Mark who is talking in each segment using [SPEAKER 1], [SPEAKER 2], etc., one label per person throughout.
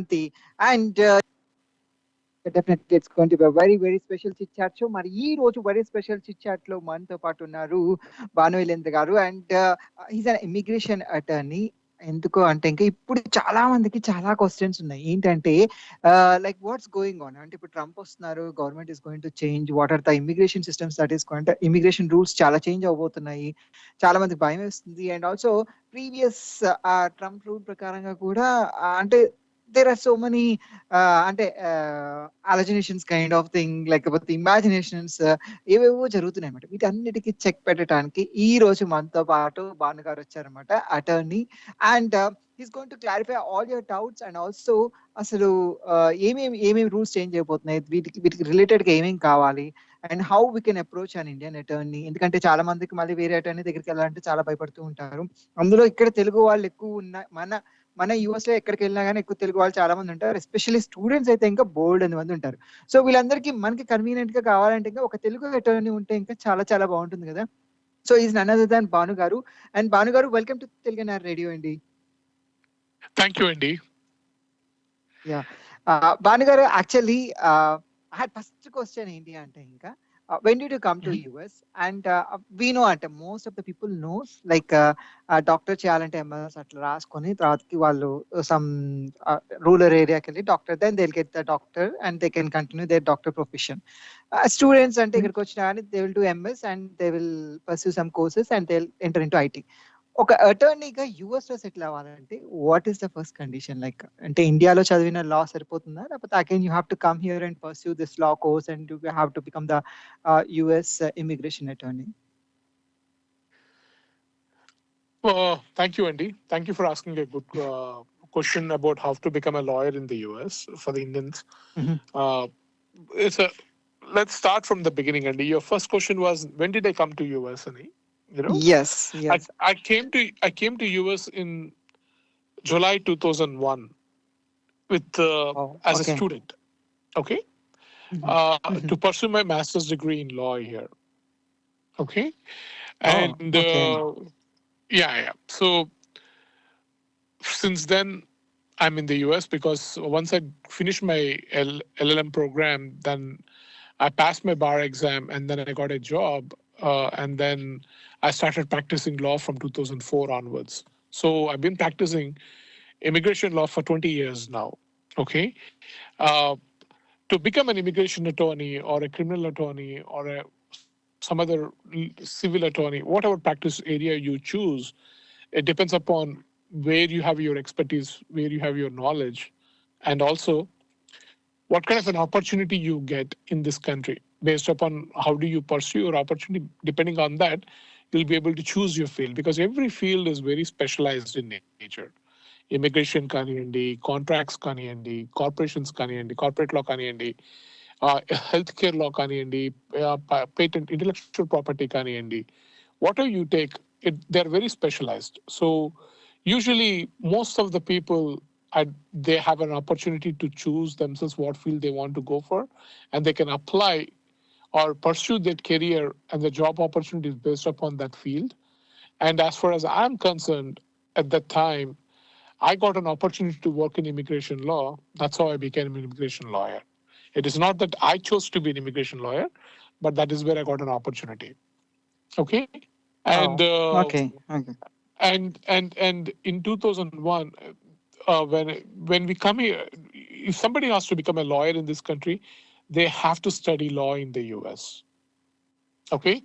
[SPEAKER 1] Kranthi. And definitely it's going to be a very, very special chit chat show. మరి ఈ రోజు very special chit chat లో మనతో పాటు ఉన్నారు భాను ఇలేంద్ర గారు. And he's an immigration attorney. ఎందుకు అంటే ఇంకా ఇప్పుడు చాలా మందికి చాలా క్వశ్చన్స్ ఉన్నాయి. ఏంటంటే లైక్ వాట్స్ గోయింగ్ ఆన్, అంటే ఇప్పుడు ట్రంప్ వస్తున్నారు, government is going to change, what are the immigration systems that is going, immigration rules చాలా చేంజ్ అవబోతున్నాయి, చాలా మందికి భయం వేస్తుంది. And also previous Trump rule ప్రకారంగా కూడా అంటే there are so many అంటే అలజినేషన్స్ కైండ్ ఆఫ్ థింగ్, లేకపోతే ఇమాజినేషన్స్ ఏవేవో జరుగుతున్నాయి అన్నమాట. వీటన్నిటికీ చెక్ పెట్టడానికి ఈ రోజు మనతో పాటు భాను గారు వచ్చారనమాట, attorney. And he's going to clarify all your doubts. And also అసలు ఏమేమి రూల్స్ చేంజ్ అయిపోతున్నాయి, వీటికి రిలేటెడ్ గా ఏమేమి కావాలి, and how we can approach an Indian attorney. ఎందుకంటే చాలా మందికి మళ్ళీ వేరే అటర్నీ దగ్గరికి వెళ్ళాలంటే చాలా భయపడుతూ ఉంటారు. అందులో ఇక్కడ తెలుగు వాళ్ళు ఎక్కువ ఉన్న మన యూఎస్ లో ఎక్కడికి వెళ్ళినా కానీ ఎక్కువ తెలుగు వాళ్ళు చాలా మంది ఉంటారు. ఎస్పెషల్లీ స్టూడెంట్స్ అయితే ఇంకా బోల్డ్ మంది ఉంటారు. సో వీళ్ళందరికీ మనకి కన్వీనియంట్ గా కావాలంటే ఇంకా ఒక తెలుగు అటర్నీ ఉంటే ఇంకా చాలా చాలా బాగుంటుంది కదా. So is none other than Bhanu గారు. అండ్ భాను గారు, welcome to Telugu NRI radio అండి.
[SPEAKER 2] థ్యాంక్ యూ అండి.
[SPEAKER 1] యా భాను గారు, యాక్చువల్లీ ఫస్ట్ క్వశ్చన్ ఏంటి అంటే ఇంకా when did you come to US? And we know అంటే most of the people knows like doctor చేయాలంటే MS అట్లా రాసుకొని తర్వాతకి వాళ్ళు సమ్ రూరల్ ఏరియాకి వెళ్ళి doctor, then they will get the doctor and they can continue their doctor profession. Students అంటే ఇక్కడికి వచ్చినా కానీ they will do MS and they will pursue some courses and they will enter into IT. ఒక అటర్నీగా US లో settle అవ్వాలంటే what is the first condition? Like అంటే ఇండియాలో చదివిన లా సరిపోతుందా, లేకపోతే again you have to come here and pursue this law course and you have to become the US immigration attorney?
[SPEAKER 2] Thank you, Andy. Thank you for asking a good question about how to become a lawyer in the US for the Indians. Let's start from the beginning, Andy. Your first question was, when did I come to US, Andy? You know?
[SPEAKER 1] Yes.
[SPEAKER 2] I came to US in July 2001 with as a student. Okay. To pursue my master's degree in law here. Okay. And yeah. So since then I'm in the US because once I finished my LLM program, then I passed my bar exam and then I got a job. And then I started practicing law from 2004 onwards. So I've been practicing immigration law for 20 years now. Okay. To become an immigration attorney or a criminal attorney or some other civil attorney, whatever practice area you choose, it depends upon where you have your expertise, where you have your knowledge, and also what kind of an opportunity you get in this country. Based upon how do you pursue your opportunity, depending on that, you'll be able to choose your field, because every field is very specialized in nature. Immigration kaniyandi, contracts kaniyandi, corporations kaniyandi, corporate law kaniyandi, healthcare law kaniyandi, patent intellectual property kaniyandi. Whatever you take, they're very specialized. So usually most of the people, they have an opportunity to choose themselves what field they want to go for, and they can apply or pursue their career and the job opportunities based upon that field. And as far as I'm concerned, at that time, I got an opportunity to work in immigration law. That's how I became an immigration lawyer. It is not that I chose to be an immigration lawyer, but that is where I got an opportunity. Okay. And and in 2001, when we come here, if somebody has to become a lawyer in this country, they have to study law in the US. Okay.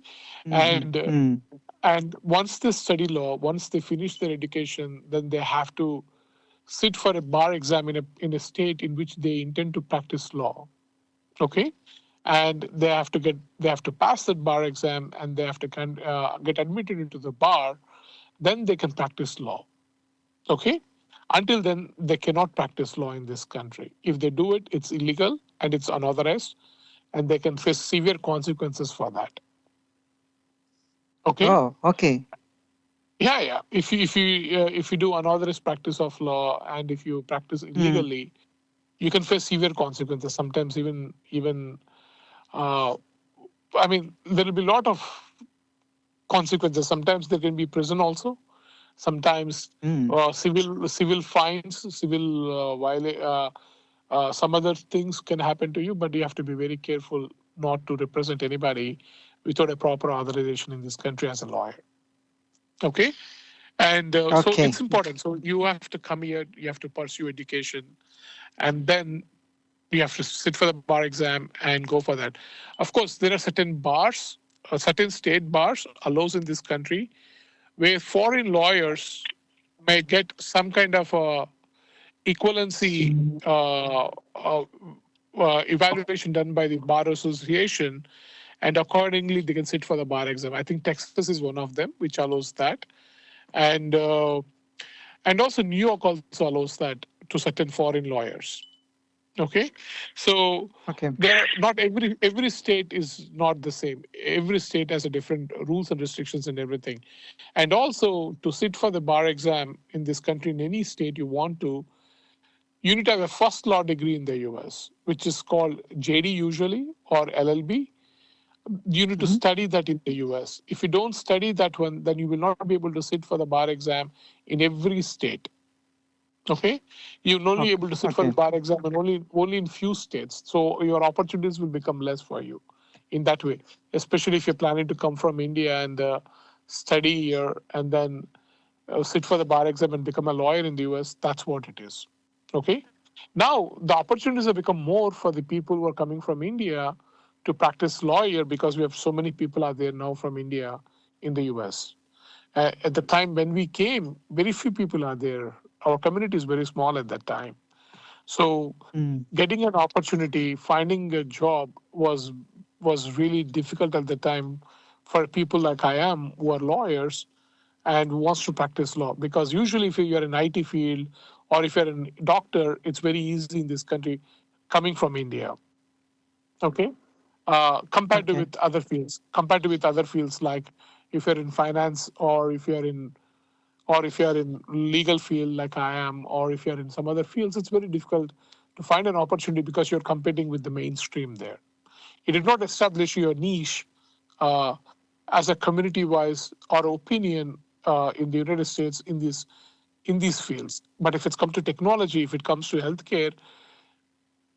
[SPEAKER 2] And once they study law, once they finish their education, then they have to sit for a bar exam in a state in which they intend to practice law. Okay. And they have to pass that bar exam, and they have to get admitted into the bar. Then they can practice law. Okay. Until then, they cannot practice law in this country. If they do it, it's illegal and it's unauthorized, and they can face severe consequences for that. Okay.
[SPEAKER 1] Oh, okay.
[SPEAKER 2] Yeah. If you do unauthorized practice of law, and if you practice illegally, you can face severe consequences. Sometimes even I mean, there will be a lot of consequences. Sometimes there can be prison also. Sometimes civil fines, some other things can happen to you, but you have to be very careful not to represent anybody without a proper authorization in this country as a lawyer. Okay, and so
[SPEAKER 1] Okay.
[SPEAKER 2] it's important. So you have to come here, you have to pursue education, and then you have to sit for the bar exam and go for that. Of course, there are certain bars, certain state bars allows in this country where foreign lawyers may get some kind of equivalency evaluation done by the bar association, and accordingly they can sit for the bar exam. I think Texas is one of them which allows that, and also New York also allows that to certain foreign lawyers. Okay, so
[SPEAKER 1] Okay.
[SPEAKER 2] not every state is not the same. Every state has a different rules and restrictions and everything. And also to sit for the bar exam in this country, in any state you want to, you need to have a first law degree in the US, which is called JD usually or LLB. You need to study that in the US. If you don't study that one, then you will not be able to sit for the bar exam in every state. Okay, you're only able to sit for the
[SPEAKER 1] Okay.
[SPEAKER 2] bar exam and only in few states. So your opportunities will become less for you in that way. Especially if you're planning to come from India and study here and then sit for the bar exam and become a lawyer in the US. That's what it is. Okay. Now the opportunities have become more for the people who are coming from India to practice law here because we have so many people out there now from India in the US. At the time when we came, very few people are there. Our community is very small at that time. So getting an opportunity, finding a job was really difficult at the time for people like I am who are lawyers and wants to practice law. Because usually if you're in IT field or if you're a doctor, it's very easy in this country coming from India. Okay. Compared to
[SPEAKER 1] Okay.
[SPEAKER 2] with other fields like if you're in finance or if you're in legal field like I am, or if you're in some other fields, it's very difficult to find an opportunity because you're competing with the mainstream there. You did not establish your niche uh, as a community-wise or opinion in the United States in these fields. But if it's come to technology, if it comes to healthcare,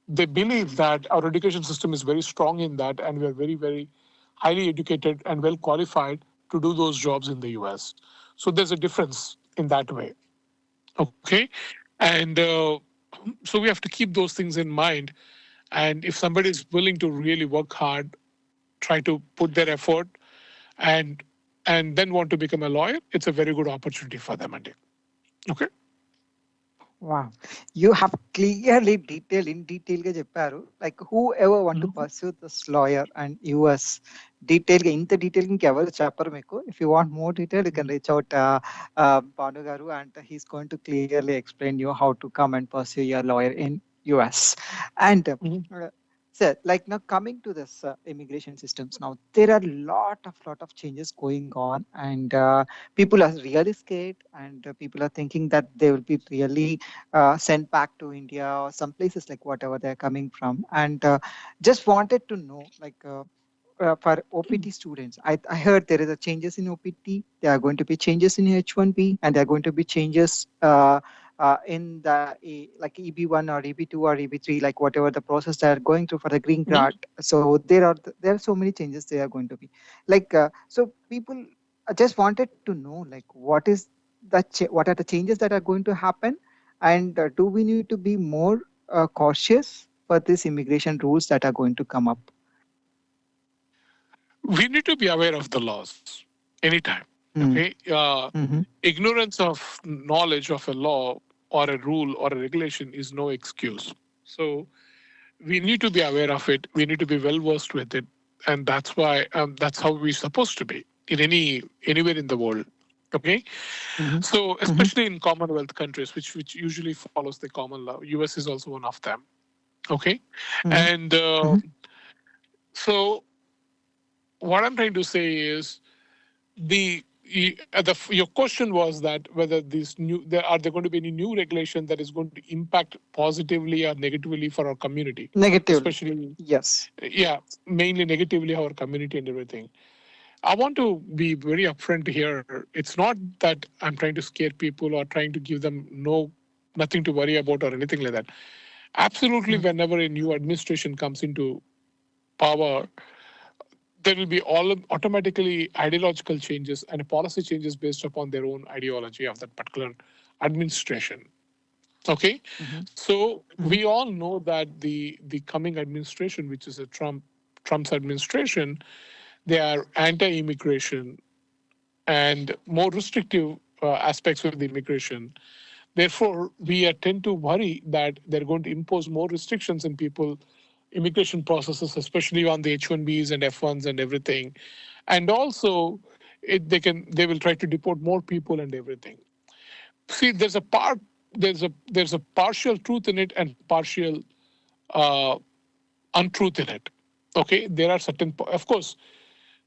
[SPEAKER 2] they believe that our education system is very strong in that, and we are very, very highly educated and well qualified to do those jobs in the US. So there's a difference in that way. Okay. And so we have to keep those things in mind. And if somebody is willing to really work hard, try to put their effort, and then want to become a lawyer, it's a very good opportunity for them. Okay.
[SPEAKER 1] Wow. You have clearly in detail గా చెప్పారు. Like whoever want to pursue this lawyer and US ఇంత detail ఇంకెవరు చెప్పరు మీకు. If you want more detail, you can reach out Bhanu garu and he's going to clearly explain you how to come and pursue your lawyer in US. And sir, like now coming to this immigration systems now, there are lot of changes going on, and people are really scared, and people are thinking that they will be really sent back to India or some places like whatever they're coming from. And just wanted to know, like for OPT students, I heard there is a changes in OPT. There are going to be changes in H1B, and there are going to be changes in the like EB1 or EB2 or EB3, like whatever the process they are going through for the green card. So there are so many changes they are going to be. Like so people just wanted to know, like what are the changes that are going to happen, and do we need to be more cautious for these immigration rules that are going to come up?
[SPEAKER 2] We need to be aware of the laws anytime. Okay. Ignorance of knowledge of a law or a rule or a regulation is no excuse. So we need to be aware of it. We need to be well versed with it, and that's why that's how we're supposed to be in anywhere in the world. Okay, so especially in Commonwealth countries, which usually follows the common law. US is also one of them. Okay, and so what I'm trying to say is your question was that whether are there going to be any new regulation that is going to impact positively or negatively for our community,
[SPEAKER 1] Negatively,
[SPEAKER 2] especially
[SPEAKER 1] yes.
[SPEAKER 2] mainly negatively our community and everything. I want to be very upfront here. It's not that I'm trying to scare people or trying to give them nothing to worry about or anything like that. Absolutely,
[SPEAKER 1] Mhm.
[SPEAKER 2] whenever a new administration comes into power, there will be all automatically ideological changes and policy changes based upon their own ideology of that particular administration. Okay,
[SPEAKER 1] Mhm.
[SPEAKER 2] so
[SPEAKER 1] Mhm.
[SPEAKER 2] we all know that the coming administration, which is a Trump's administration, they are anti-immigration and more restrictive aspects of the immigration. Therefore, we tend to worry that they're going to impose more restrictions in people immigration processes, especially on the H-1Bs and F-1s and everything. And also, they will try to deport more people and everything. See, there's a partial truth in it and partial uh, untruth in it. Okay, there are certain, of course,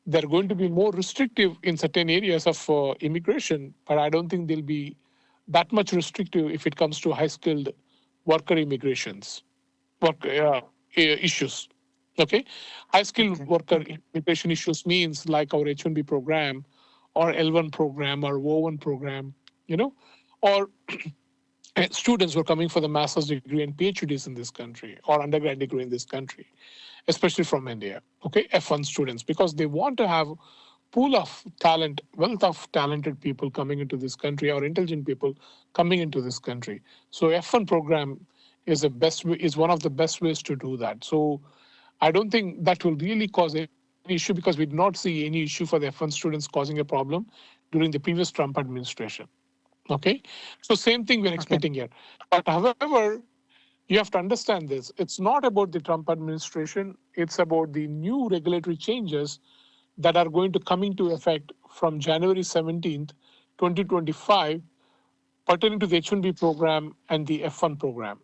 [SPEAKER 2] they're going to be more restrictive in certain areas of immigration, but I don't think they'll be that much restrictive if it comes to high skilled worker immigrations, issues. Okay, high skilled
[SPEAKER 1] Okay.
[SPEAKER 2] worker immigration issues means like our H1B program, or L1 program, or O1 program, you know, or students who are coming for the master's degree and PhDs in this country or undergrad degree in this country, especially from India. Okay, F1 students, because they want to have pool of talent, wealth of talented people coming into this country or intelligent people coming into this country. So F1 program is one of the best ways to do that. So I don't think that will really cause any issue because we did not see any issue for the F1 students causing a problem during the previous Trump administration. Okay, so same thing we're expecting
[SPEAKER 1] Okay.
[SPEAKER 2] here. But however, you have to understand this. It's not about the Trump administration. It's about the new regulatory changes that are going to come into effect from January 17th, 2025, pertaining to the H-1B program and the F-1 program.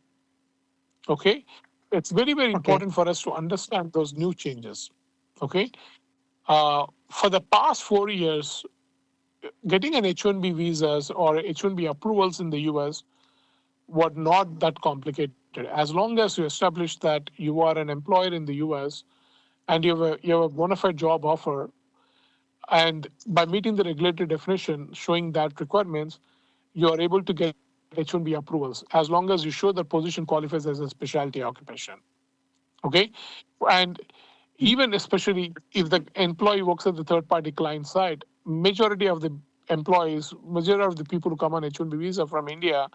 [SPEAKER 2] Okay, it's very, very
[SPEAKER 1] Okay.
[SPEAKER 2] important for us to understand those new changes. Okay, for the past 4 years, getting an H-1B visas or H-1B approvals in the US were not that complicated. As long as you establish that you are an employer in the US and you have a bona fide job offer, and by meeting the regulatory definition showing that requirements, you are able to get H-1B approvals as long as you show the position qualifies as a specialty occupation. Okay, and
[SPEAKER 1] Mhm.
[SPEAKER 2] even especially if the employee works at the third party client side, majority of the people who come on H-1B visa from India,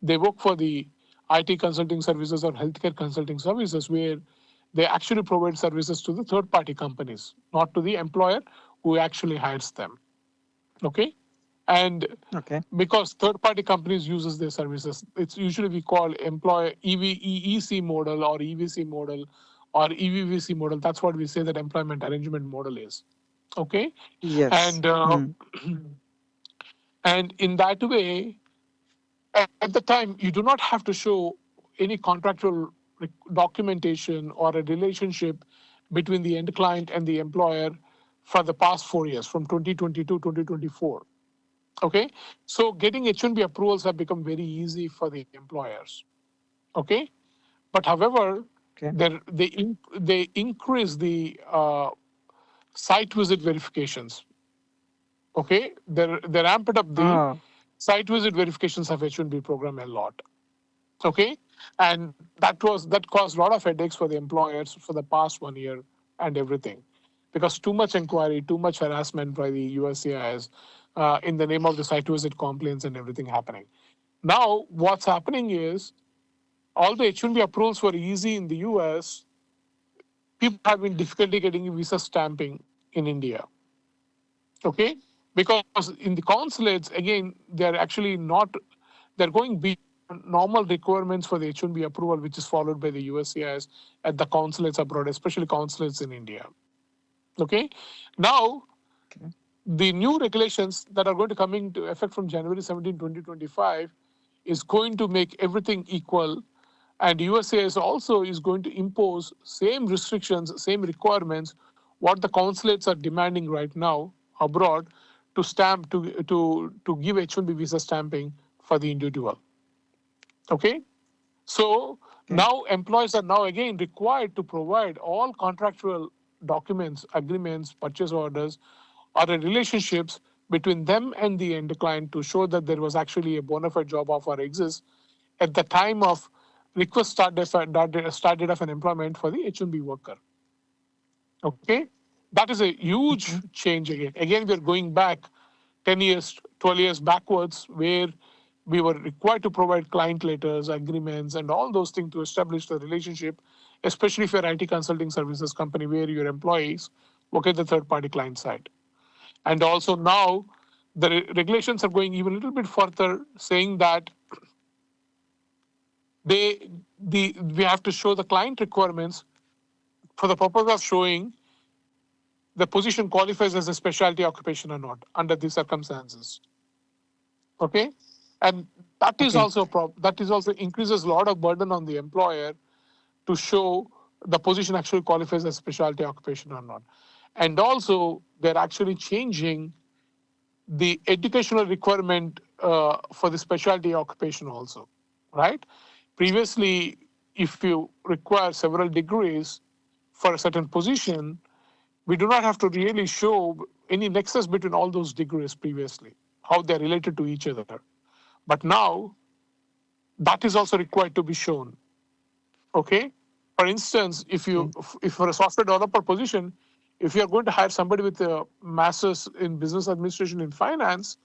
[SPEAKER 2] they work for the IT consulting services or healthcare consulting services where they actually provide services to the third party companies, not to the employer who actually hires them. Okay. And
[SPEAKER 1] Okay.
[SPEAKER 2] because third party companies uses their services, it's usually we call employer EEC model or EVC model or EVVC model. That's what we say that employment arrangement model is. Okay.
[SPEAKER 1] Yes.
[SPEAKER 2] And
[SPEAKER 1] Mm.
[SPEAKER 2] and in that way, at the time, you do not have to show any contractual documentation or a relationship between the end client and the employer for the past 4 years, from 2020 to 2024. Okay, so getting H-1B approvals have become very easy for the employers. Okay, but however,
[SPEAKER 1] Okay.
[SPEAKER 2] they increase the site visit verifications. Okay, they ramped up the
[SPEAKER 1] Ah.
[SPEAKER 2] site visit verifications of H-1B program a lot. Okay, and that caused a lot of headaches for the employers for the past 1 year and everything, because too much inquiry, too much harassment by the USCIS in the name of the site visit complaints and everything happening. Now what's happening is all the H-1B approvals were easy in the US. People have been difficulty getting visa stamping in India. Okay, because in the consulates again they're actually not, they're going beyond normal requirements for the H-1B approval, which is followed by the USCIS at the consulates abroad, especially consulates in India. Okay, now
[SPEAKER 1] Okay.
[SPEAKER 2] the new regulations that are going to come into effect from January 17, 2025 is going to make everything equal, and USCIS also is going to impose same restrictions, same requirements what the consulates are demanding right now abroad to stamp to give H-1B visa stamping for the individual. Okay, so
[SPEAKER 1] Okay.
[SPEAKER 2] now employees are now again required to provide all contractual documents, agreements, purchase orders, or a relationships between them and the end client to show that there was actually a bona fide job offer exists at the time of request start date of an employment for the H-1B worker. Okay, that is a huge change again. Again, we are going back 10 years, 12 years backwards, where we were required to provide client letters, agreements, and all those things to establish the relationship, especially if you're an IT consulting services company where your employees work at the third-party client side. And also now, the regulations are going even a little bit further, saying that we have to show the client requirements for the purpose of showing the position qualifies as a specialty occupation or not under these circumstances. Okay, and that is also that is also increases a lot of burden on the employer to show the position actually qualifies as specialty occupation or not. And also they're actually changing the educational requirement for the specialty occupation also, right? Previously, if you require several degrees for a certain position, we do not have to really show any nexus between all those degrees previously, how they're related to each other. But now, that is also required to be shown. Okay? For instance, if for a software developer position, if you're going to hire somebody with a master's in business administration in finance,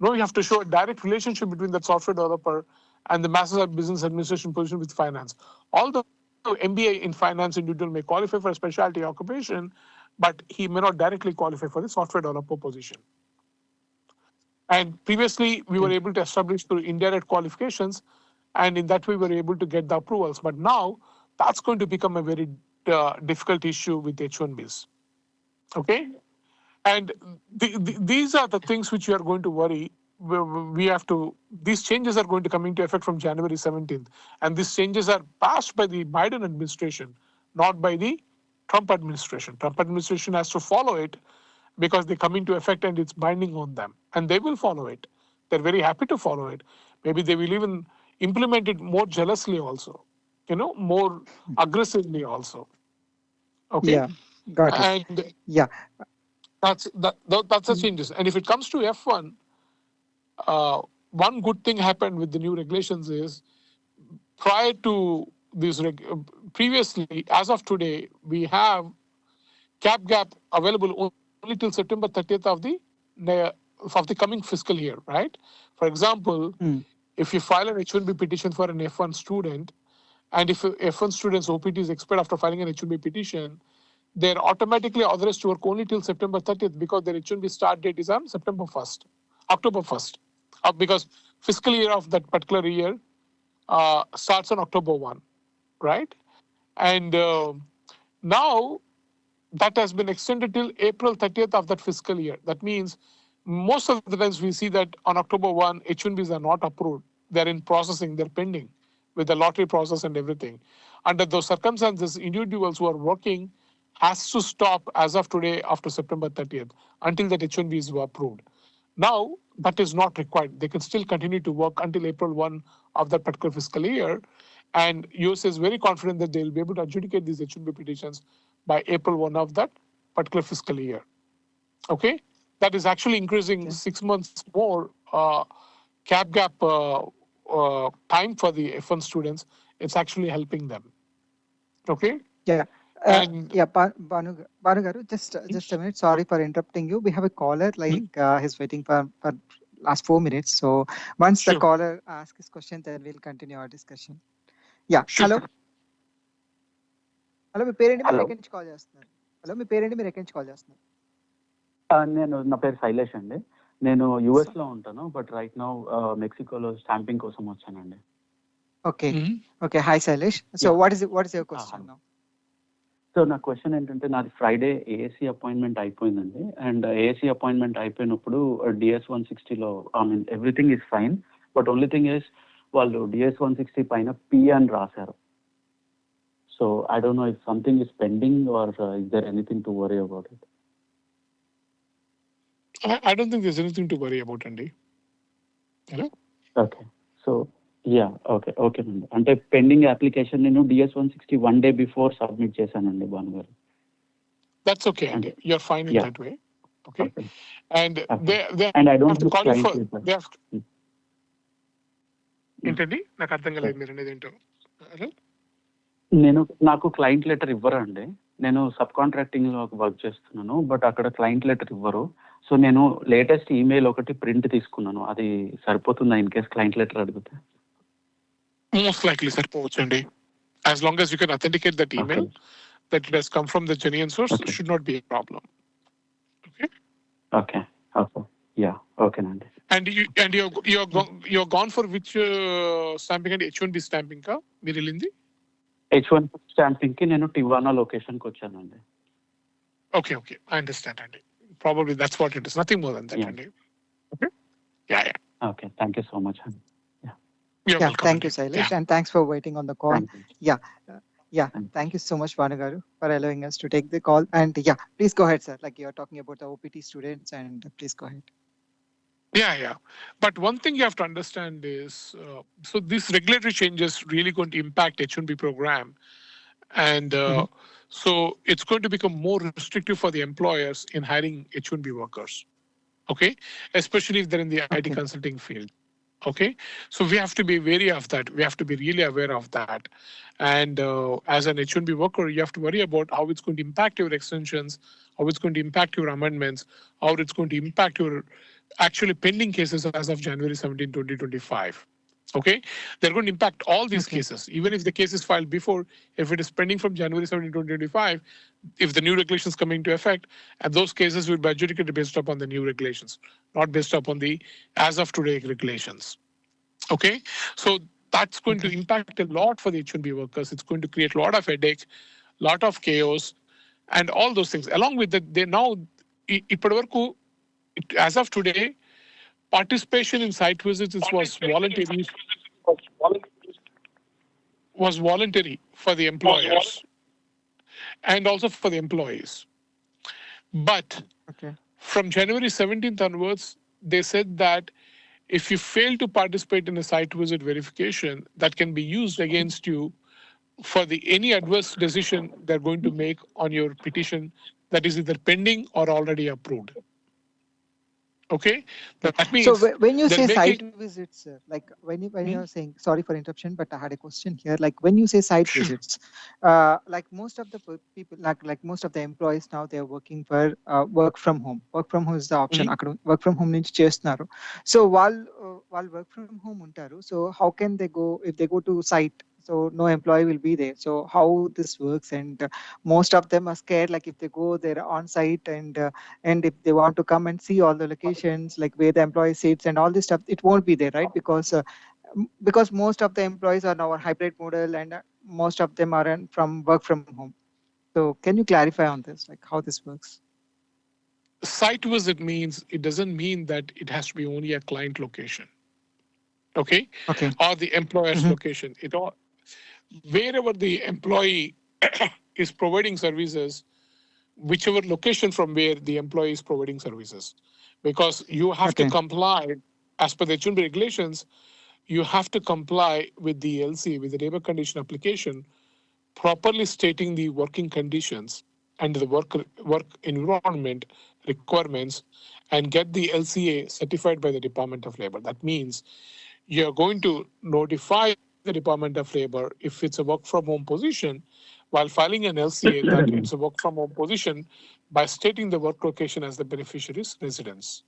[SPEAKER 2] no, you have to show a direct relationship between that software developer and the master's of business administration position with finance. Although MBA in finance individual may qualify for a specialty occupation, but he may not directly qualify for the software developer position. And previously, we were able to establish through indirect qualifications, and in that way, we were able to get the approvals. But now, that's going to become a very difficult issue with H-1Bs. Okay? And these are the things which we are going to worry. We have to, these changes are going to come into effect from January 17th. And these changes are passed by the Biden administration, not by the Trump administration. Trump administration has to follow it because they come into effect and it's binding on them. And they will follow it. They're very happy to follow it. Maybe they will even implement it more jealously also, more aggressively also. Okay?
[SPEAKER 1] Yeah, got it.
[SPEAKER 2] And
[SPEAKER 1] yeah.
[SPEAKER 2] That's the changes. And if it comes to F1, one good thing happened with the new regulations is prior to these previously, as of today, we have cap gap available only till September 30th of the coming fiscal year, right? For example, if you file an H-1B petition for an F1 student, and if F1 student's OPT is expired after filing an H-1B petition, they're automatically authorized to work only till September 30th because their H-1B start date is on October 1st. Because fiscal year of that particular year starts on October 1, right? And now that has been extended till April 30th of that fiscal year. That means most of the times we see that on October 1, H-1Bs are not approved. They're in processing, they're pending with the lottery process and everything. Under those circumstances, individuals who are working has to stop as of today after September 30th until that H-1Bs were approved. Now, that is not required. They can still continue to work until April 1 of that particular fiscal year. And US is very confident that they'll be able to adjudicate these H-1B petitions by April 1 of that particular fiscal year. Okay? That is actually increasing 6 months more cap gap time for the F1 students. It's actually helping them. Okay?
[SPEAKER 1] Yeah. Bhanu Garu, just a minute. Sorry for interrupting you. We have a caller, he's waiting for last 4 minutes. So once the caller asks his question, then we'll continue our discussion. Yeah.
[SPEAKER 2] Sure.
[SPEAKER 1] Hello, మీ పేరేంటి, మీరు ఎక్కడి నుంచి call చేస్తున్నారు?
[SPEAKER 3] నా పేరు శైలేష్ అండి. నేను US లో ఉంటాను, బట్ రైట్ నౌ మెక్సికోలో స్టాంపింగ్ కోసం వచ్చానండి.
[SPEAKER 1] Okay. Hi Shailesh. So what is your question now?
[SPEAKER 3] So నా క్వశ్చన్ ఏంటంటే, నాది ఫ్రైడే ఏఎస్సీ అపాయింట్మెంట్ అయిపోయిందండి. అండ్ ఏఎస్సీ అపాయింట్మెంట్ అయిపోయినప్పుడు డిఎస్ 160లో everything is fine, but only thing is వాళ్ళు డిఎస్ 160 పైన పి అని రాశారు. So I don't know if something is pending or is there anything to worry about it.
[SPEAKER 2] I don't think there's anything to worry about, Andy. Hello?
[SPEAKER 3] Okay. So, yeah, okay అండి. అంటే pending application నేను DS 160 1 day before submit చేశానండి భాను గారు.
[SPEAKER 2] That's okay, Andy. You're fine in that way. Okay,
[SPEAKER 3] Okay.
[SPEAKER 2] and
[SPEAKER 3] Okay.
[SPEAKER 2] they
[SPEAKER 3] And I
[SPEAKER 2] have
[SPEAKER 3] don't
[SPEAKER 2] to
[SPEAKER 3] book
[SPEAKER 2] call you
[SPEAKER 3] client
[SPEAKER 2] for.
[SPEAKER 3] later.
[SPEAKER 2] They have to,
[SPEAKER 3] Mm.
[SPEAKER 2] ఏంటండి నాకు అర్థం కాలేదు మీరు అనేది ఏంటో.
[SPEAKER 3] నాకు క్లయింట్ లెటర్ ఇవ్వరా అండి? నేను సబ్ కాంట్రాక్టింగ్ లో వర్క్ చేస్తున్నాను, బట్ అక్కడ క్లయింట్ లెటర్ ఇవ్వరు. సో నేను లేటెస్ట్ ఈమెయిల్ ఒకటి ప్రింట్ తీసుకున్నాను. అది సరిపోతుందా ఇన్ కేస్ క్లయింట్ లెటర్ అడిగితే?
[SPEAKER 2] మోస్ట్ లైక్లీ సరిపోవచ్చండి. As long as you can authenticate that email that it has come from the genuine source, should not be a problem. Okay.
[SPEAKER 3] Okay. Okay. Yeah. Okay, Nandi.
[SPEAKER 2] And you're gone for which stamping and H1B stamping ka మీరు వెళ్ళింది?
[SPEAKER 3] H1 stamping కి నేను టివానా location కి వచ్చానండి.
[SPEAKER 2] Okay. I understand, Andy. Probably that's what it is. Nothing more than that, Andy. Okay. Yeah.
[SPEAKER 3] Okay. Thank you so much.
[SPEAKER 2] You're welcome.
[SPEAKER 1] Thank you, Sailesh, and thanks for waiting on the call. Thank you so much, Bhanu garu, for allowing us to take the call. And please go ahead, sir. Like you're talking about the OPT students, and please go ahead.
[SPEAKER 2] Yeah. But one thing you have to understand is, so these regulatory changes really going to impact H1B program, and so it's going to become more restrictive for the employers in hiring H1B workers. Okay, especially if they're in the IT consulting field. Okay, so we have to be wary of that. We have to be really aware of that. And as an H1B worker, you have to worry about how it's going to impact your extensions, how it's going to impact your amendments, how it's going to impact your actually pending cases as of January 17, 2025. Okay, they're going to impact all these cases, even if the case is filed before, if it is pending from January 17, 2025, if the new regulations come into effect, and those cases will be adjudicated based upon the new regulations, not based upon the as of today regulations. Okay, so that's going to impact a lot for the H1B workers. It's going to create a lot of headache, lot of chaos, and all those things. Along with that, they now, as of today, participation in site visits was voluntary for the employers and also for the employees. But from January 17th onwards, they said that if you fail to participate in a site visit verification, that can be used against you for any adverse decision they're going to make on your petition that is either pending or already approved. Okay, that means.
[SPEAKER 1] So when you say site visits, like when you're saying, sorry for interruption, but I had a question here. Like when you say site visits, like most of the people, like most of the employees now, they're working for work from home. Work from home is the option. Work from home nunchi chestunaru. So while work from home untaru, so how can they go if they go to site? So no employee will be there. So how this works? And most of them are scared. Like if they go there on site and if they want to come and see all the locations, like where the employee sits and all this stuff, it won't be there, right? Because most of the employees are now a hybrid model, and most of them are from work from home. So can you clarify on this, like how this works?
[SPEAKER 2] Site visit means, it doesn't mean that it has to be only a client location. Okay. Or the employer's location. It all, wherever the employee is providing services, whichever location from where the employee is providing services, because you have to comply as per the H1B regulations. You have to comply with the LC, with the labor condition application, properly stating the working conditions and the work environment requirements, and get the LCA certified by the Department of Labor. That means you're going to notify the Department of Labor if it's a work from home position, while filing an LCA that it's a work from home position, by stating the work location as the beneficiary's residence.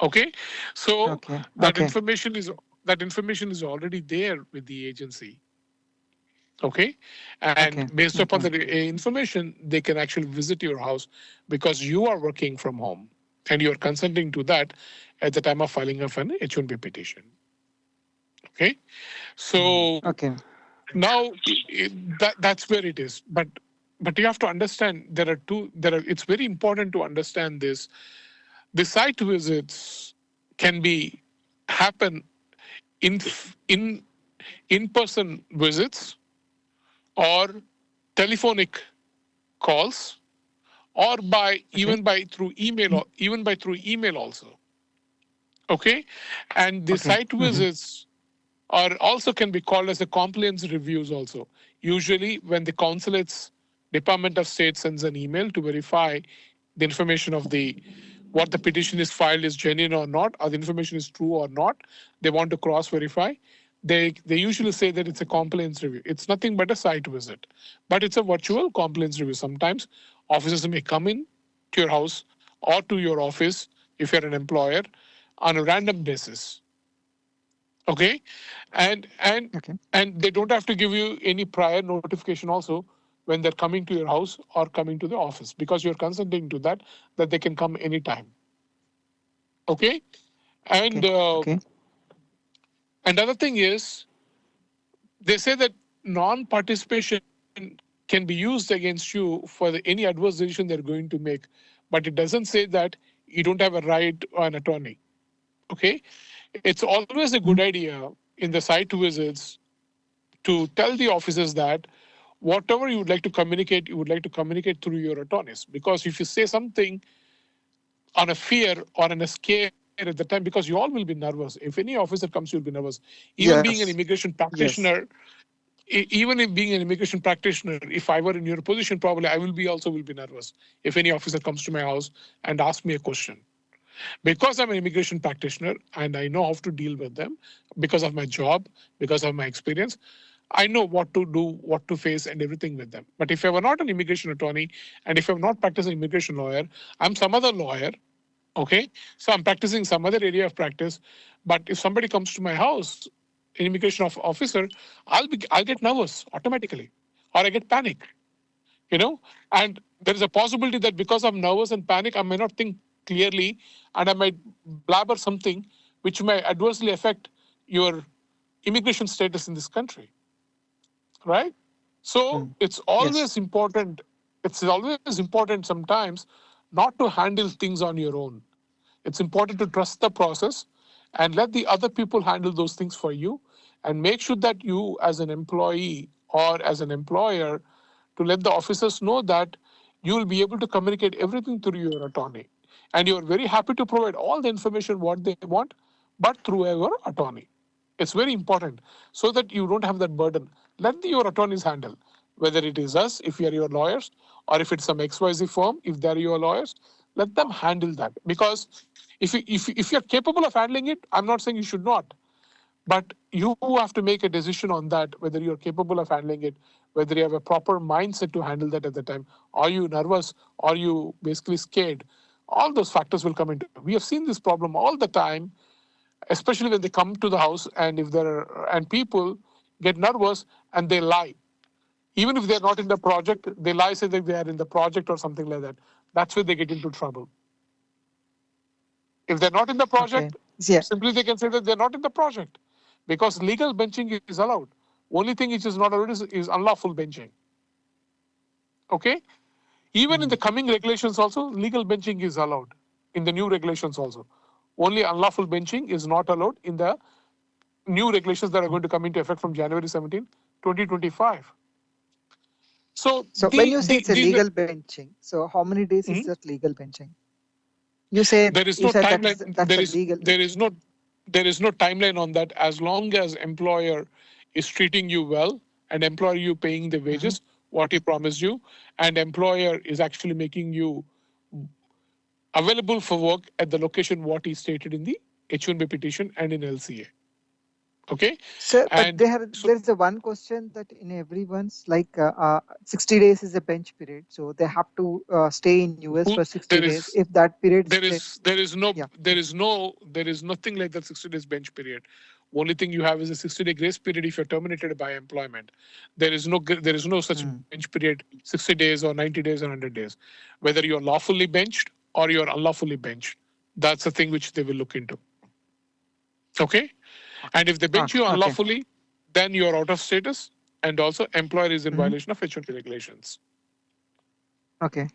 [SPEAKER 2] Okay, so that information is already there with the agency. Okay, and based upon the information, they can actually visit your house because you are working from home and you are consenting to that at the time of filing of an H1B petition. Okay, so now that's where it is. But you have to understand it's very important to understand this. The site visits can happen in person visits or telephonic calls, or through email also. Okay, and the site visits are also can be called as the compliance reviews also. Usually when the consulates, Department of State sends an email to verify the information of what the petition is filed is genuine or not, or the information is true or not. They want to cross-verify. They usually say that it's a compliance review. It's nothing but a site visit, but it's a virtual compliance review. Sometimes officers may come in to your house or to your office if you're an employer on a random basis. Okay, and they don't have to give you any prior notification also when they're coming to your house or coming to the office, because you're consenting to that they can come anytime. Okay, and another thing is, they say that non-participation can be used against you for any adverse decision they're going to make, but it doesn't say that you don't have a right or an attorney. Okay, it's always a good idea in the site visits to tell the officers that whatever you would like to communicate, you would like to communicate through your attorneys. Because if you say something on a fear or on a scare at the time, because you all will be nervous. If any officer comes, you'll be nervous. Even being an immigration practitioner, even if being an immigration practitioner, if I were in your position, probably I will be nervous if any officer comes to my house and asks me a question. Because I'm an immigration practitioner and I know how to deal with them because of my job, because of my experience, I know what to do, what to face, and everything with them. But if I were not an immigration attorney and if I'm not practicing immigration lawyer, I'm some other lawyer. Okay, so I'm practicing some other area of practice. But if somebody comes to my house, an immigration officer, I'll get nervous automatically, or I get panic. And there is a possibility that because I'm nervous and panic, I may not think clearly, and I might blabber something which may adversely affect your immigration status in this country. Right? So it's always important. It's always important sometimes not to handle things on your own. It's important to trust the process and let the other people handle those things for you, and make sure that you as an employee or as an employer to let the officers know that you will be able to communicate everything through your attorney. And you're very happy to provide all the information what they want, but through your attorney. It's very important so that you don't have that burden. Let your attorneys handle, whether it is us, if we are your lawyers, or if it's some XYZ firm, if they're your lawyers, let them handle that. Because if you're capable of handling it, I'm not saying you should not, but you have to make a decision on that, whether you're capable of handling it, whether you have a proper mindset to handle that at the time. Are you nervous? Are you basically scared? All those factors will come into it. We have seen this problem all the time, especially when they come to the house and people get nervous and they lie. Even if they're not in the project, they lie, say that they are in the project or something like that. That's where they get into trouble. If they're not in the project, simply they can say that they're not in the project, because legal benching is allowed. Only thing which is not allowed is unlawful benching. Okay? Even in the coming regulations also, legal benching is allowed. In the new regulations also. Only unlawful benching is not allowed in the new regulations that are going to come into effect from January 17, 2025. So
[SPEAKER 1] when you say it's a legal benching, so how many days is that legal benching? You said
[SPEAKER 2] there is no timeline.
[SPEAKER 1] Legal.
[SPEAKER 2] There is no timeline on that. As long as employer is treating you well and employer you paying the wages what he promised you, and employer is actually making you available for work at the location what he stated in the H-1B petition and in LCA. Okay.
[SPEAKER 1] Sir, but there's a one question that in everyone's 60 days is a bench period, so they have to stay in US for 60 days. If that period
[SPEAKER 2] there is nothing like that 60 days bench period. Only thing you have is a 60-day grace period if you're terminated by employment. There is no such bench period 60 days or 90 days or 100 days. Whether you're lawfully benched or you're unlawfully benched, that's the thing which they will look into. Okay. And if they bench you unlawfully, then you're out of status, and also employer is in violation of H-1B regulations.
[SPEAKER 1] Okay.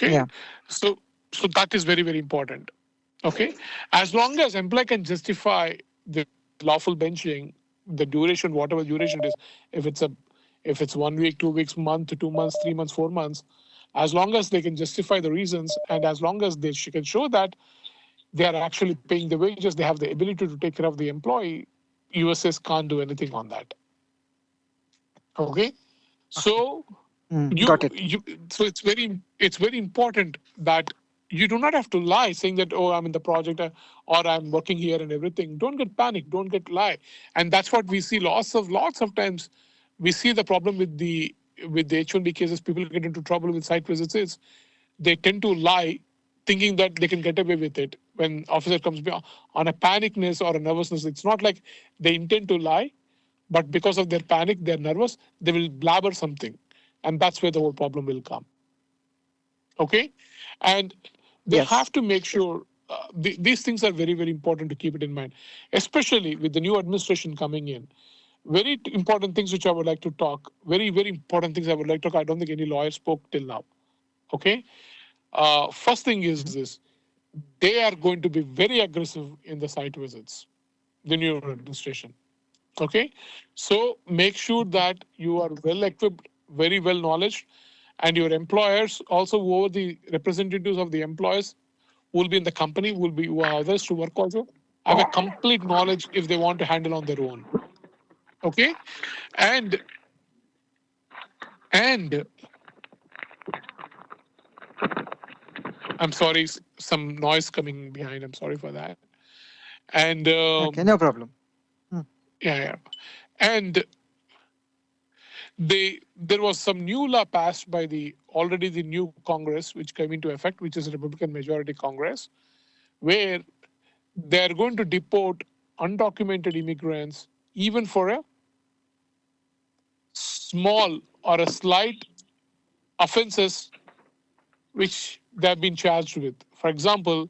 [SPEAKER 2] Yeah. So that is very, very important. Okay. As long as employer can justify the lawful benching, the duration, whatever duration it is, if it's 1 week, 2 weeks, month, 2 months, 3 months, 4 months, as long as they can justify the reasons, and as long as they can show that they are actually paying the wages, they have the ability to take care of the employee, USS can't do anything on that. Okay? So
[SPEAKER 1] Got it.
[SPEAKER 2] So it's very important that you do not have to lie saying that, oh, I'm in the project or I'm working here and everything. Don't get panic. Don't get lie. And that's what we see lots of times. We see the problem with the H1B cases. People get into trouble with site visits is they tend to lie thinking that they can get away with it. When officer comes on a panicness or a nervousness, it's not like they intend to lie, but because of their panic, they're nervous, they will blabber something. And that's where the whole problem will come. Okay? And they have to make sure these things are very, very important to keep it in mind, especially with the new administration coming in. Very important things which I would like to talk, very, very important things I would like to talk. I don't think any lawyer spoke till now. Okay? First thing is this. They are going to be very aggressive in the site visits, the new administration. Okay? So make sure that you are well equipped, very well knowledge, and your employers, also who are the representatives of the employers, who will be in the company, who are others to work also, have a complete knowledge if they want to handle on their own. Okay? And I'm sorry, some noise coming behind. I'm sorry for that. And
[SPEAKER 1] okay, no problem.
[SPEAKER 2] Yeah. And there was some new law passed by the new Congress, which came into effect, which is a Republican majority Congress, where they're going to deport undocumented immigrants even for a small or a slight offenses which they have been charged with. For example,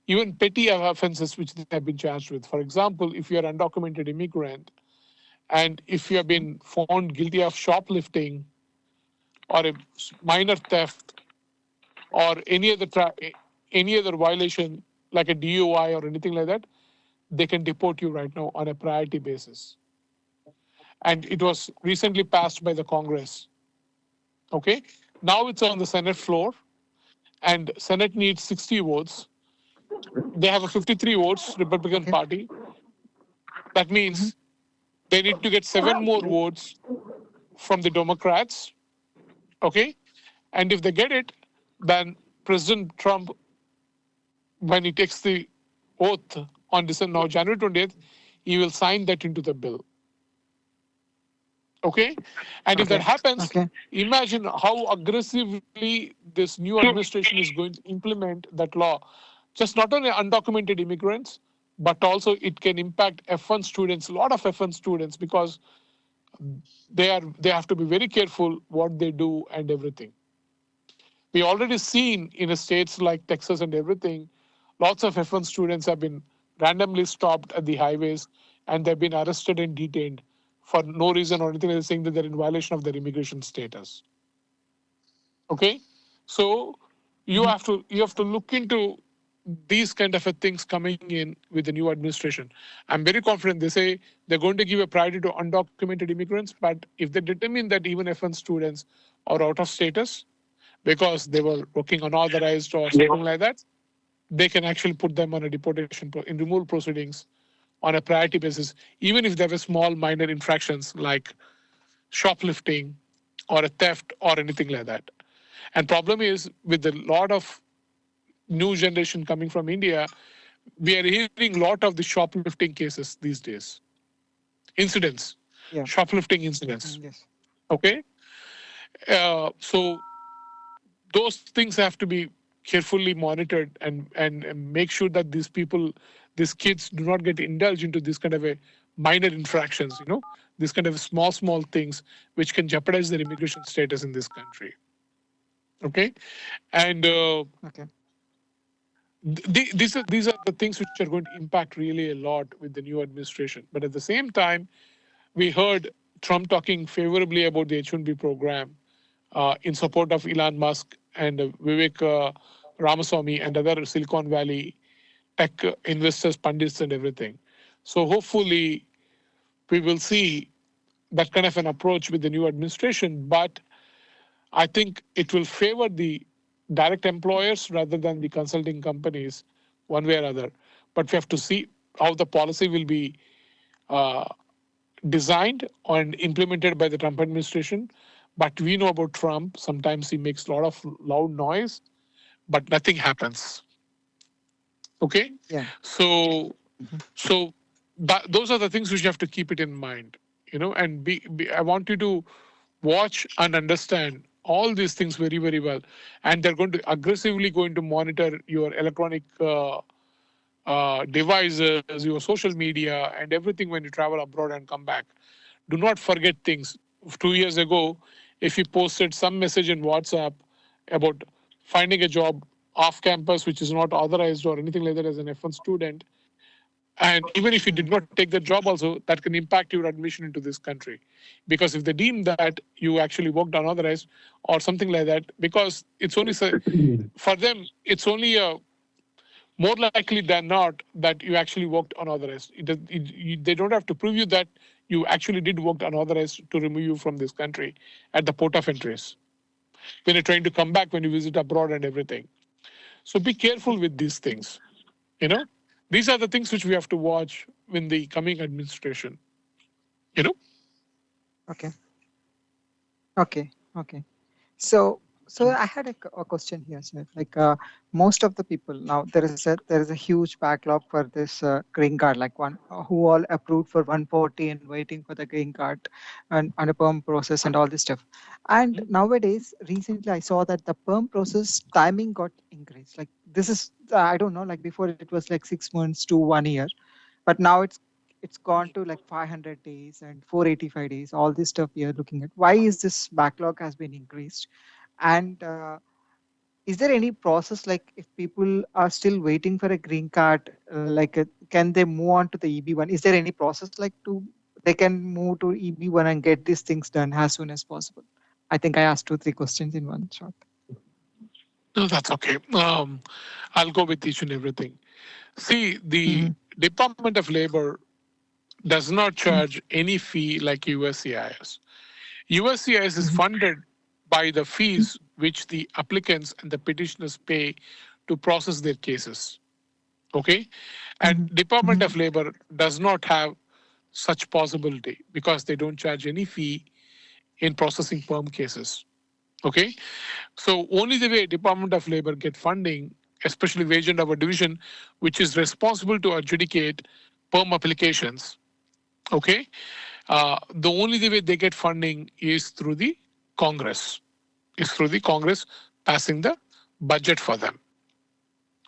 [SPEAKER 2] even petty offenses which they have been charged with. For example, if you're an undocumented immigrant and if you have been found guilty of shoplifting or a minor theft or any other violation like a DUI or anything like that, they can deport you right now on a priority basis. And it was recently passed by the Congress. Okay? Now it's on the Senate floor, and Senate needs 60 votes. They have a 53 votes, Republican Party. That means they need to get 7 more votes from the Democrats. Okay? And if they get it, then President Trump, when he takes the oath on December, now January 20th, he will sign that into the bill. Okay? And if that happens, imagine how aggressively this new administration is going to implement that law. Just not only undocumented immigrants, but also it can impact F1 students, a lot of F1 students, because they have to be very careful what they do and everything. We already seen in states like Texas and everything, lots of F1 students have been randomly stopped at the highways and they've been arrested and detained for no reason or anything, saying that they're in violation of their immigration status. Okay, so you have to look into these kind of things coming in with the new administration. I'm very confident they say they're going to give a priority to undocumented immigrants, but if they determine that even F1 students are out of status because they were working unauthorized or something like that, they can actually put them on a deportation in removal proceedings on a priority basis, even if they have a small minor infractions like shoplifting or a theft or anything like that. And problem is with a lot of new generation coming from India, we are hearing a lot of the shoplifting cases these days. Incidents, shoplifting incidents.
[SPEAKER 1] Yes.
[SPEAKER 2] Okay? So those things have to be carefully monitored and make sure that these kids do not get indulged into this kind of a minor infractions, this kind of small things which can jeopardize their immigration status in this country. Okay? And these are the things which are going to impact really a lot with the new administration. But at the same time, we heard Trump talking favorably about the H-1B program in support of Elon Musk and Vivek Ramaswamy and other Silicon Valley tech investors, pundits and everything. So hopefully we will see that kind of an approach with the new administration. But I think it will favor the direct employers rather than the consulting companies one way or other. But we have to see how the policy will be designed and implemented by the Trump administration. But we know about Trump. Sometimes he makes a lot of loud noise, but nothing happens. Okay?
[SPEAKER 1] Yeah.
[SPEAKER 2] So
[SPEAKER 1] Mhm.
[SPEAKER 2] so those are the things which you have to keep it in mind, and I want you to watch and understand all these things very, very well. And they're going to aggressively going to monitor your electronic devices, your social media, and everything when you travel abroad and come back. Do not forget things. 2 years ago, if you posted some message in WhatsApp about finding a job off campus, which is not authorized or anything like that as an F1 student, and even if you did not take the job also, that can impact your admission into this country. Because if they deem that you actually worked unauthorized or something like that, because it's only, for them, it's only more likely than not that you actually worked unauthorized. They don't have to prove you that you actually did work unauthorized to remove you from this country at the port of entries. When you're trying to come back, when you visit abroad and everything. So be careful with these things. You know, these are the things which we have to watch in the coming administration. You know,
[SPEAKER 1] Okay. Okay. Okay. So I had a question here, sir. Like most of the people now, there is a huge backlog for this green card. Like one who all approved for 140 and waiting for the green card, and a perm process and all this stuff. And nowadays, recently I saw that the perm process timing got increased. Like this is I don't know. Like before it was like 6 months to 1 year, but now it's gone to like 500 days and 485 days, all this stuff we are looking at. Why is this backlog has been increased? And is there any process, like if people are still waiting for a green card, can they move on to the EB1? Is there any process like to they can move to EB1 and get these things done as soon as possible? I think I asked 2-3 questions in one shot.
[SPEAKER 2] no, that's okay. I'll go with each and everything. See, the
[SPEAKER 1] Mhm.
[SPEAKER 2] Department of Labor does not charge any fee like USCIS. USCIS is
[SPEAKER 1] Mhm.
[SPEAKER 2] funded by the fees which the applicants and the petitioners pay to process their cases. Okay? And
[SPEAKER 1] Mhm.
[SPEAKER 2] Department
[SPEAKER 1] Mhm.
[SPEAKER 2] of Labor does not have such possibility because they don't charge any fee in processing perm cases. Okay? So only the way Department of Labor get funding, especially wage and hour division, which is responsible to adjudicate perm applications. Okay, the only the way they get funding is through the Congress. Is through the Congress passing the budget for them.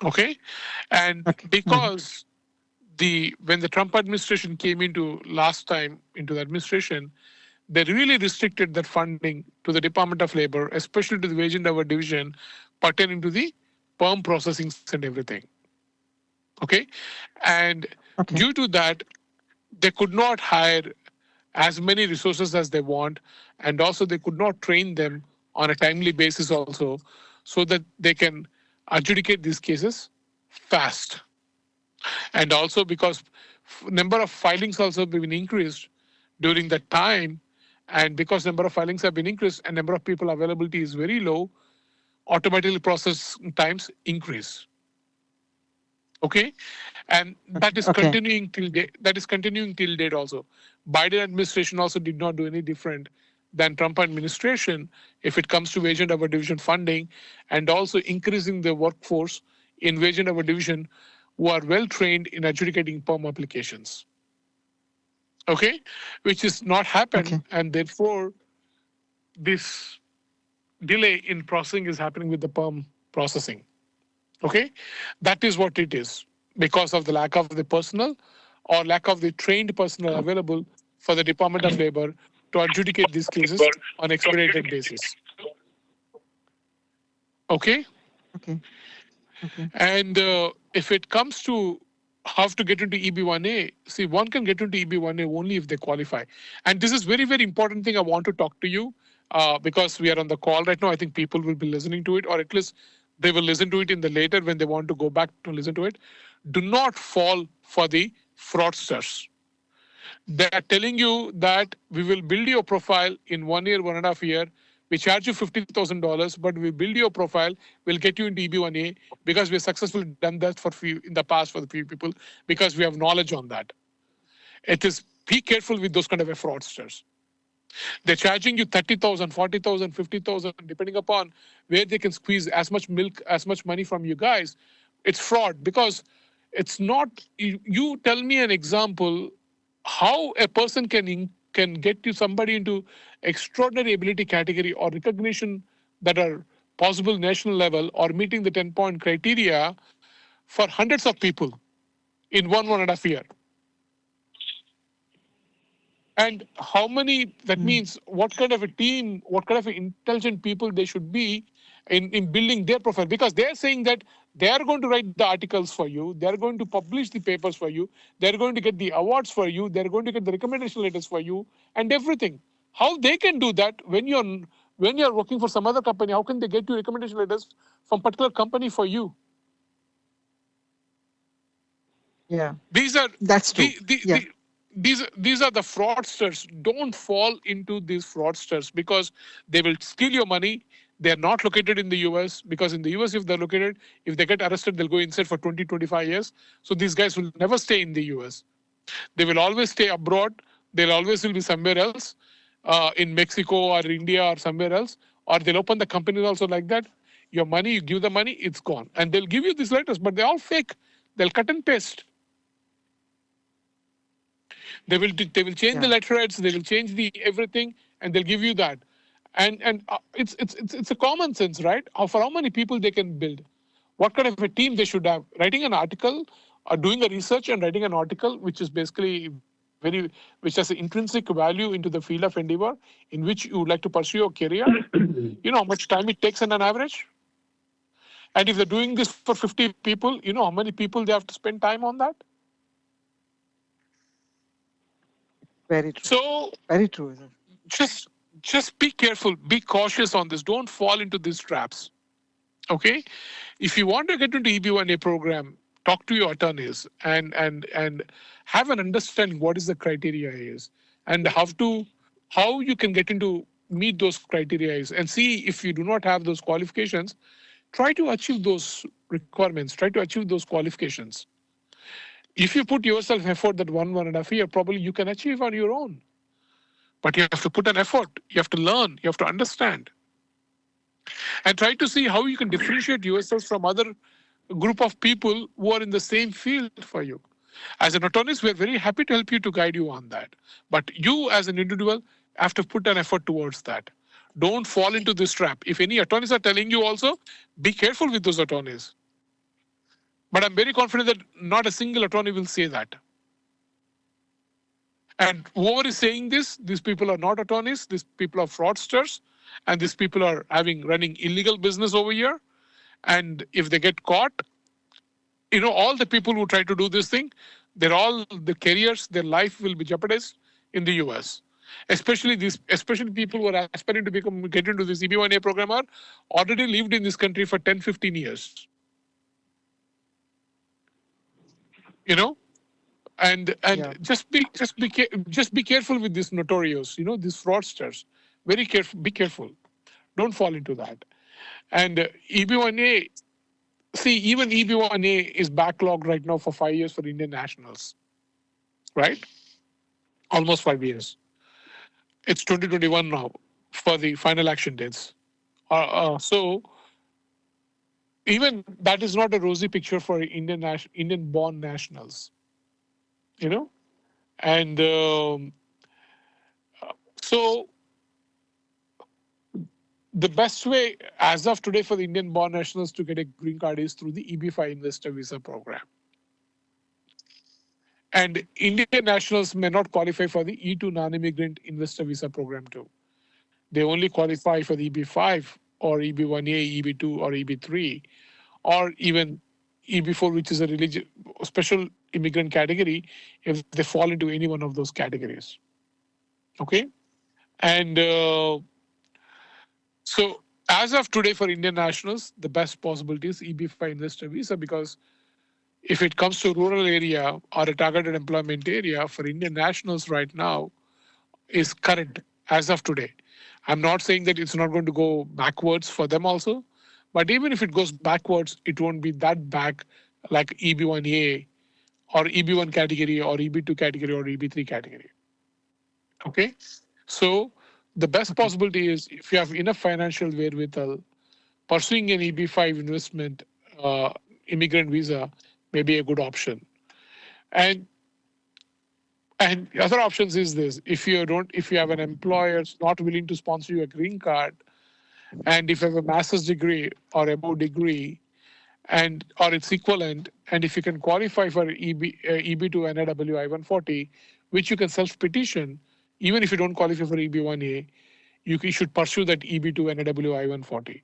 [SPEAKER 2] Okay, and
[SPEAKER 1] Okay. Mhm.
[SPEAKER 2] because the when the Trump administration came into last time into the administration, they really restricted that funding to the Department of Labor, especially to the wage and hour division pertaining to the perm processings and everything. Okay, and
[SPEAKER 1] Okay.
[SPEAKER 2] due to that, they could not hire as many resources as they want, and also they could not train them on a timely basis also, so that they can adjudicate these cases fast. And also because number of filings also been increased during that time, and because number of filings have been increased and number of people availability is very low, automatically process times increase. Okay, and
[SPEAKER 1] Okay. Okay.
[SPEAKER 2] that is continuing till date also. Biden administration also did not do any different than Trump administration if it comes to wage and hour division funding, and also increasing the workforce in wage and hour division who are well trained in adjudicating perm applications. Okay, which is not
[SPEAKER 1] Okay.
[SPEAKER 2] happen, and therefore this delay in processing is happening with the perm processing. Okay, that is what it is because of the lack of the personnel or lack of the trained personnel available for the Department of Labor to adjudicate these cases on expedited basis. Okay,
[SPEAKER 1] Okay. Okay.
[SPEAKER 2] and if it comes to how to get into EB1A, see, one can get into EB1A only if they qualify. And this is very, very important thing I want to talk to you because we are on the call right now. I think people will be listening to it, or at least they will listen to it in the later when they want to go back to listen to it. Do not fall for the fraudsters. They are telling you that we will build your profile in 1 year, 1.5 year. We charge you $50,000, but we build your profile. We'll get you into EB1A because we have successfully done that for few in the past for the few people because we have knowledge on that. It is be careful with those kind of fraudsters. They're charging you 30,000, 40,000, 50,000, depending upon where they can squeeze as much milk, as much money from you guys. It's fraud because it's not. You tell me an example how a person can get you somebody into extraordinary ability category or recognition that are possible national level or meeting the 10-point criteria for hundreds of people in 1.5 year. And how many, that means what kind of a team, what kind of intelligent people they should be in building their profile. Because they're saying that they are going to write the articles for you, they're going to publish the papers for you, they're going to get the awards for you, they're going to get the recommendation letters for you and everything. How they can do that when you're working for some other company? How can they get you recommendation letters from particular company for you?
[SPEAKER 1] Yeah,
[SPEAKER 2] These are
[SPEAKER 1] that's true.
[SPEAKER 2] these are the fraudsters. Don't fall into these fraudsters because they will steal your money. They're not located in the US because in the US, if they're located, if they get arrested, they'll go inside for 20, 25 years. So these guys will never stay in the US. They will always stay abroad. They'll always will be somewhere else, in Mexico or India or somewhere else. Or they'll open the companies also like that. Your money, you give the money, it's gone. And they'll give you these letters, but they're all fake. They'll cut and paste. They will change the letterheads, they will change the everything, and they'll give you that. And it's a common sense, right? For how many people they can build, what kind of a team they should have. Writing an article, or doing a research and writing an article, which is basically which has an intrinsic value into the field of endeavor in which you would like to pursue your career. You know how much time it takes on an average. And if they're doing this for 50 people, you know how many people they have to spend time on that.
[SPEAKER 1] Very true.
[SPEAKER 2] So
[SPEAKER 1] very true.
[SPEAKER 2] Just be careful, be cautious on this. Don't fall into these traps. Okay? If you want to get into EB1A program, talk to your attorneys and have an understanding what is the criteria is and how you can get into meet those criteria is, and see if you do not have those qualifications, try to achieve those requirements, try to achieve those qualifications. If you put yourself effort that 1.5 year, probably you can achieve on your own. But you have to put an effort. You have to learn. You have to understand. And try to see how you can differentiate yourself from other group of people who are in the same field for you. As an attorney, we are very happy to help you to guide you on that. But you as an individual have to put an effort towards that. Don't fall into this trap. If any attorneys are telling you also, be careful with those attorneys. But I'm very confident that not a single attorney will say that. And whoever is saying this, these people are not attorneys, these people are fraudsters, and these people are running illegal business over here. And if they get caught, you know, all the people who try to do this thing, the careers, their life will be jeopardized in the US. Especially people who are aspiring to get into this EB1A program are already lived in this country for 10, 15 years. You know? And just be careful with these notorious, you know, these fraudsters. Very careful. Be careful. Don't fall into that. And EB1A, see, even EB1A is backlogged right now for 5 years for Indian nationals, right? Almost 5 years. It's 2021 now for the final action dates. So even that is not a rosy picture for Indian-born nationals. You know, and so the best way as of today for the Indian-born nationals to get a green card is through the EB5 investor visa program. And Indian nationals may not qualify for the E2 non-immigrant investor visa program too. They only qualify for the EB5 or EB1A, EB2 or EB3, or even EB4, which is a special immigrant category, if they fall into any one of those categories. Okay? And so as of today for Indian nationals, the best possibility is EB5 investor visa, because if it comes to rural area or a targeted employment area for Indian nationals right now is current as of today. I'm not saying that it's not going to go backwards for them also, but even if it goes backwards, it won't be that back like EB1A or EB1 category or EB2 category or EB3 category. Okay? So The best
[SPEAKER 1] Okay.
[SPEAKER 2] possibility is if you have enough financial wherewithal, pursuing an EB-5 investment immigrant visa may be a good option. And the other options is this: if you have an employer not willing to sponsor you a green card, and if you have a master's degree or above degree, and or its equivalent, and if you can qualify for EB2 NAW I-140, which you can self-petition, even if you don't qualify for EB1A, you should pursue that EB2 NAW I-140.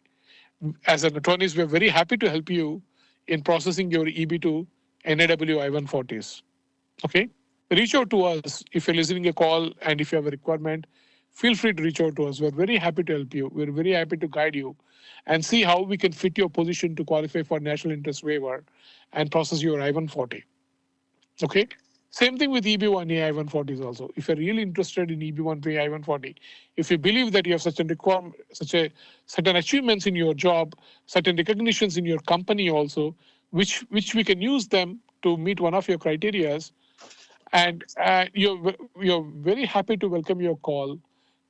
[SPEAKER 2] As an attorneys, we're very happy to help you in processing your EB2 NAW I-140s. Okay? Reach out to us if you're listening a call, and if you have a requirement, feel free to reach out to us. We're very happy to help you. We're very happy to guide you and see how we can fit your position to qualify for national interest waiver and process your I-140. Okay? Same thing with EB1A I-140s also. If you're really interested in EB1A I-140, if you believe that you have certain achievements in your job, certain recognitions in your company also, which we can use them to meet one of your criterias, and you're very happy to welcome your call,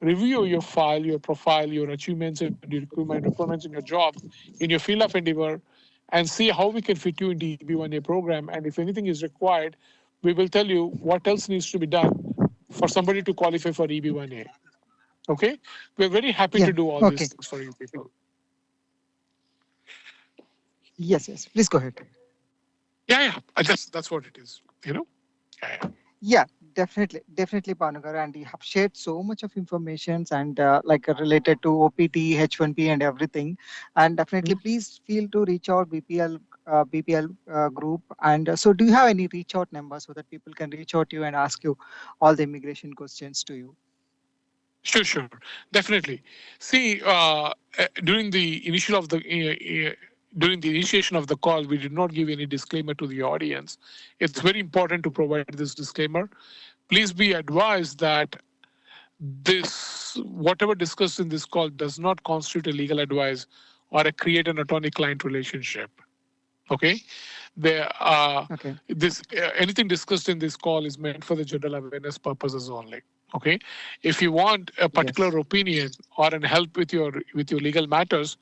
[SPEAKER 2] review your file, your profile, your achievements, and your requirements in your job, in your field of endeavor, and see how we can fit you in the EB1A program. And if anything is required, we will tell you what else needs to be done for somebody to qualify for EB1A. Okay? We're very happy to do all
[SPEAKER 1] Okay.
[SPEAKER 2] these things for you people.
[SPEAKER 1] Yes. Please go ahead.
[SPEAKER 2] Yeah. That's what it is. Yeah.
[SPEAKER 1] Yeah, definitely, Bhanu garu. And you have shared so much of information and related to OPT, H1B, and everything. And definitely, please feel to reach out BPL group. And so, do you have any reach out number so that people can reach out to you and ask you all the immigration questions to you?
[SPEAKER 2] Sure. Definitely. See, during the initiation of the call, we did not give any disclaimer to the audience. It's very important to provide this disclaimer. Please be advised that whatever discussed in this call does not constitute a legal advice or create an attorney-client relationship. Okay?
[SPEAKER 1] Okay.
[SPEAKER 2] Anything discussed in this call is meant for the general awareness purposes only. Okay? If you want a particular opinion or an help with your legal matters,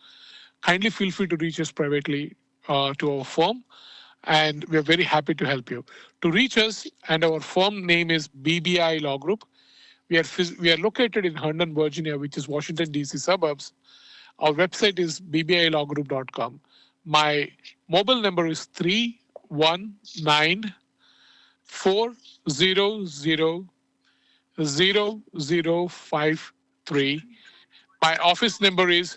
[SPEAKER 2] kindly feel free to reach us privately to our firm, and we're very happy to help you. To reach us, and our firm name is BBI Law Group. We are located in Herndon, Virginia, which is Washington, D.C. suburbs. Our website is bbilawgroup.com. My mobile number is 319-400-0053. My office number is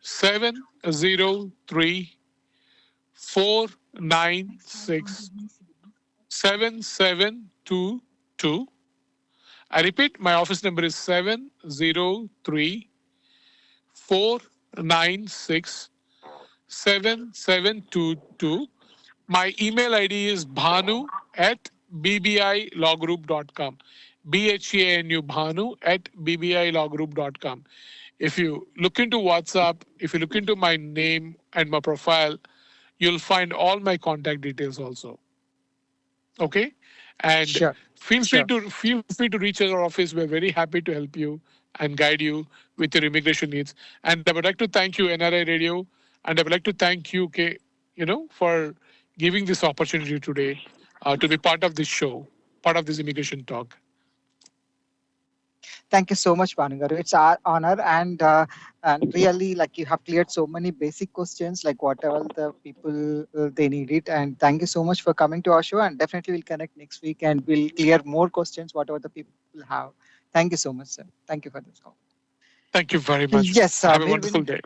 [SPEAKER 2] 703-496-7722. I repeat, my office number is 703-496-7722. My email ID is bhanu@bbilawgroup.com. BHANU Bhanu@bbilawgroup.com. If you look into WhatsApp, if you look into my name and my profile, you'll find all my contact details also. Okay? And feel free to reach our office. We're very happy to help you and guide you with your immigration needs. And I would like to thank you, NRI Radio, and I would like to thank you, for giving this opportunity today to be part of this show, part of this immigration talk.
[SPEAKER 1] Thank you so much, Bhanu garu. It's our honor, and really, you have cleared so many basic questions, whatever the people they need it. And thank you so much for coming to our show. And definitely, we'll connect next week, and we'll clear more questions, whatever the people have. Thank you so much, sir. Thank you for this call.
[SPEAKER 2] Thank you very much.
[SPEAKER 1] Yes,
[SPEAKER 2] have a wonderful day.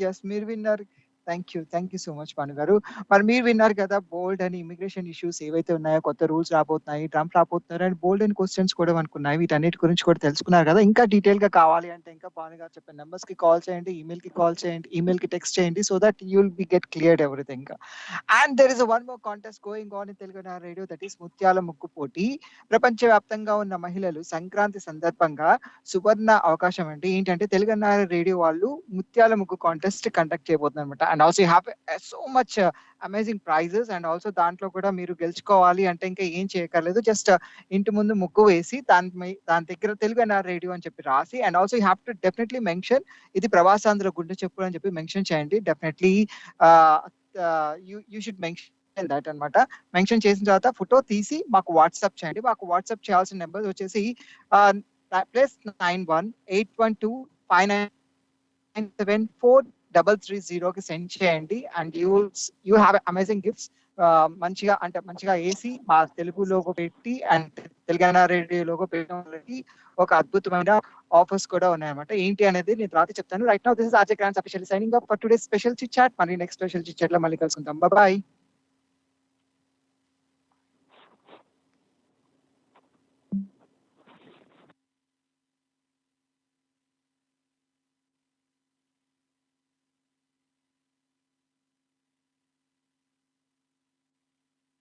[SPEAKER 1] Yes, Mirvinar. Thank you so much Bhanu గారు. మరి మీరు విన్నారు కదా, బోల్డ్ అని immigration issues ఏవైతే ఉన్నాయో, కొత్త rules రాబోతున్నాయి, ట్రంప్ రాబోతున్నారు, అండ్ బోల్డ్ అని క్వశ్చన్స్ కూడా అనుకున్నాయి. వీటన్నిటి గురించి కూడా తెలుసుకున్నారు కదా. ఇంకా డీటెయిల్ గా కావాలి అంటే ఇంకా భాను గారు చెప్పిన నెంబర్స్ కి కాల్ చేయండి, ఈమెయిల్ కి కాల్ చేయండి, ఈమెయిల్ కి టెక్స్ట్ చేయండి, so that you will be get cleared everything. And there is one more contest going on in Telugu NRI radio, that is ముత్యాల ముగ్గు పోటీ. ప్రపంచవ్యాప్తంగా ఉన్న మహిళలు సంక్రాంతి సందర్భంగా సువర్ణ అవకాశం ఏంటంటే తెలుగు NRI రేడియో వాళ్ళు ముత్యాల ముగ్గు కాంటెస్ట్ కండక్ట్ చేయబోతున్నారు అనమాట. And also you have so much amazing prizes. And also దాంట్లో కూడా మీరు గెలుచుకోవాలి అంటే ఇంకా ఏం చేయక్కర్లేదు, జస్ట్ ఇంటి ముందు ముగ్గు వేసి దాని దగ్గర తెలుగు ఎన్ఆర్ రేడియో అని చెప్పి రాసి, and also you have to definitely mention ఇది ప్రవాసాంధ్ర గుండె చెప్పులు అని చెప్పి మెన్షన్ చేయండి. Definitely you should mention that అనమాట. మెన్షన్ చేసిన తర్వాత ఫోటో తీసి మాకు వాట్సాప్ చేయండి. మాకు వాట్సాప్ చేయాల్సిన నెంబర్ వచ్చేసి +91 812 597 4330 సెండ్ చేయండి. And you have amazing gifts. మంచిగా ఏసీ మా తెలుగు లోగో పెట్టి అండ్ తెలంగాణ రేడియో లోగో పెట్టడం వాళ్ళకి ఒక అద్భుతమైన ఆఫర్స్ కూడా ఉన్నాయన్నమాట. ఏంటి అనేది నేను తర్వాత చెప్తాను. Right now this is RJ Kranthi officially signing off for today special chit chat. మళ్ళీ నెక్స్ట్ స్పెషల్ చిట్ చాట్ లో మళ్ళీ కలుసుకుందాం. బాయ్.